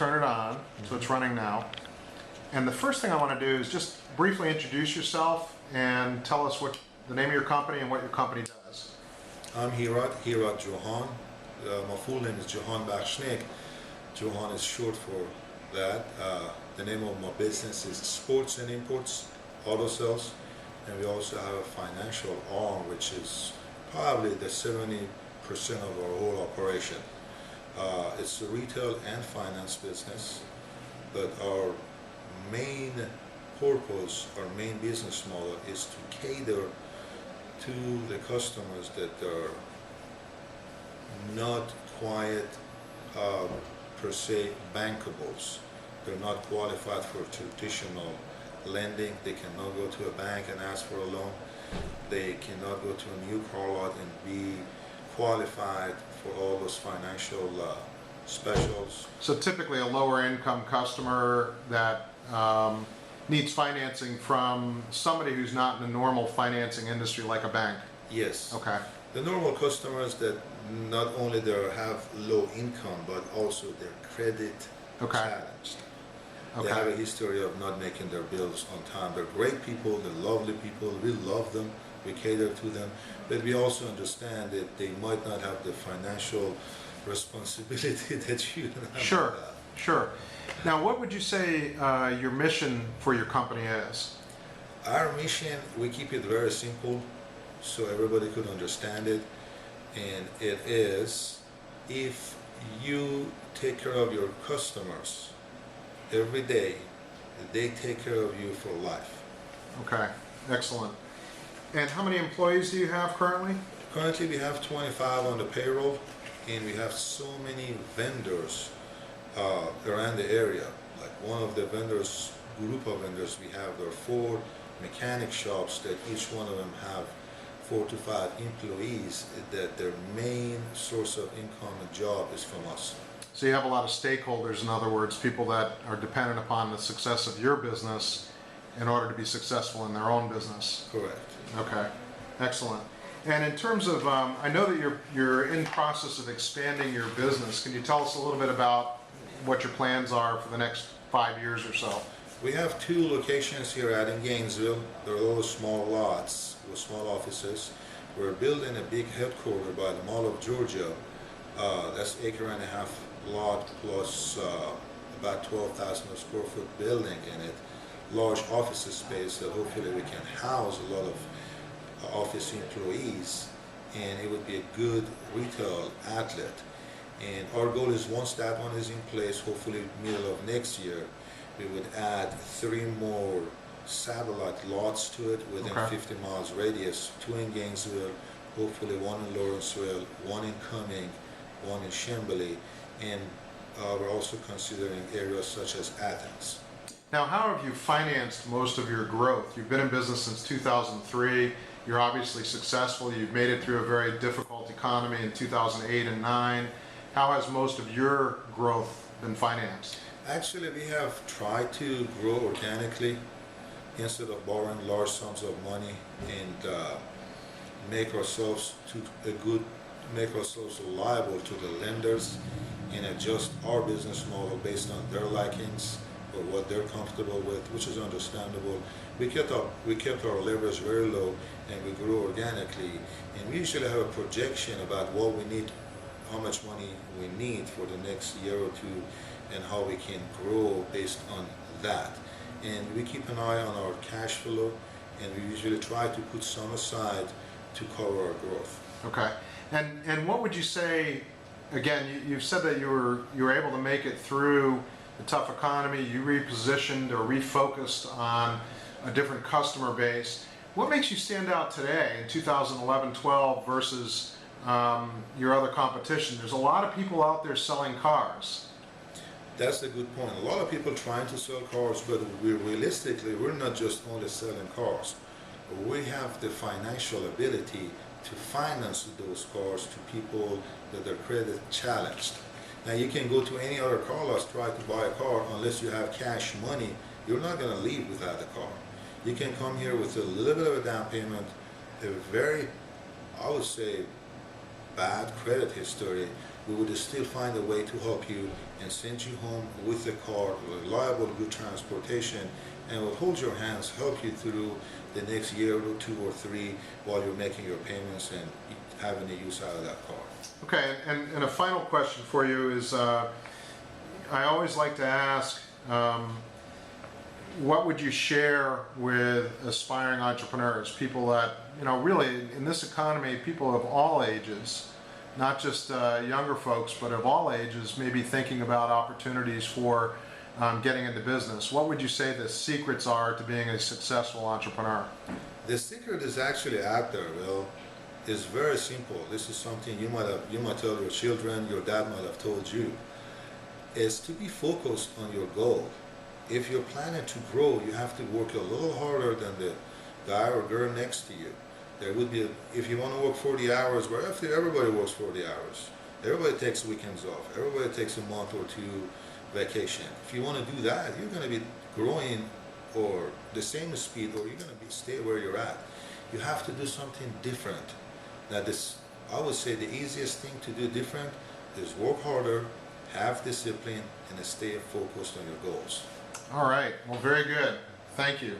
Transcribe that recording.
turn it on, so it's running now. And the first thing I want to do is just briefly introduce yourself and tell us what the name of your company and what your company does. I'm Herad Johan. My full name is Johan Barsnik. Johan is short for that. The name of my business is Sports and Imports Auto Sales, and we also have a financial arm, which is probably the 70% of our whole operation. It's a retail and finance business, but our main purpose, our main business model is to cater to the customers that are not quite per se bankables. They're not qualified for traditional lending. They cannot go to a bank and ask for a loan. They cannot go to a new car lot and be qualified for all those financial specials. So typically a lower income customer that needs financing from somebody who's not in the normal financing industry like a bank. Yes. Okay. The normal customers that not only they have low income, but also their credit challenged. Okay. They have a history of not making their bills on time. They're great people, they're lovely people, we love them, we cater to them, but we also understand that they might not have the financial responsibility that you have. Sure, sure. Now, what would you say your mission for your company is? Our mission, we keep it very simple so everybody could understand it, and it is, if you take care of your customers every day, they take care of you for life. Okay, excellent. And how many employees do you have currently? Currently we have 25 on the payroll, and we have so many vendors around the area. Like one of the vendors, group of vendors we have, there are 4 mechanic shops that each one of them have 4 to 5 employees that their main source of income and job is from us. So you have a lot of stakeholders, in other words, people that are dependent upon the success of your business in order to be successful in their own business. Correct. Okay, excellent. And in terms of, I know that you're in process of expanding your business. Can you tell us a little bit about what your plans are for the next 5 years or so? We have 2 locations here in Gainesville. They're all small lots with small offices. We're building a big headquarters by the Mall of Georgia. That's 1.5 acre lot plus about 12,000 square foot building in it. Large office space that hopefully we can house a lot of office employees, and it would be a good retail outlet. And our goal is, once that one is in place, hopefully middle of next year, we would add 3 more satellite lots to it within 50 miles radius, 2 in Gainesville, hopefully 1 in Lawrenceville, 1 in Cumming, 1 in Chamblee, and we're also considering areas such as Athens. Now, how have you financed most of your growth? You've been in business since 2003. You're obviously successful. You've made it through a very difficult economy in 2008 and 9. How has most of your growth been financed? Actually, we have tried to grow organically instead of borrowing large sums of money, and make ourselves reliable to the lenders and adjust our business model based on their likings or what they're comfortable with, which is understandable. We kept our leverage very low, and we grew organically, and we usually have a projection about what we need, how much money we need for the next year or 2, and how we can grow based on that. And we keep an eye on our cash flow, and we usually try to put some aside to cover our growth. Okay. And what would you say, again, you've said that you were able to make it through the tough economy, you repositioned or refocused on a different customer base. What makes you stand out today in 2011-12 versus your other competition? There's a lot of people out there selling cars. That's a good point. A lot of people trying to sell cars, but we're not just only selling cars. We have the financial ability to finance those cars to people that are credit challenged. Now, you can go to any other car lot, try to buy a car, unless you have cash money, you're not going to leave without a car. You can come here with a little bit of a down payment, a very, I would say, bad credit history. we would still find a way to help you and send you home with a car, reliable, good transportation, and will hold your hands, help you through the next year or 2 or 3 while you're making your payments and having the use out of that car. Okay, and a final question for you is, I always like to ask, what would you share with aspiring entrepreneurs, people that, really in this economy, people of all ages, not just younger folks, but of all ages, maybe thinking about opportunities for getting into business. What would you say the secrets are to being a successful entrepreneur? The secret is actually out there, Will. It's very simple. This is something you might tell your children, your dad might have told you. Is to be focused on your goal. If you're planning to grow, you have to work a little harder than the guy or girl next to you. There would be, if you want to work 40 hours, where everybody works 40 hours. Everybody takes weekends off. Everybody takes a month or 2 vacation. If you want to do that, you're going to be growing or the same speed, or you're going to stay where you're at. You have to do something different. Now I would say the easiest thing to do different is work harder, have discipline, and stay focused on your goals. All right, well, very good. Thank you.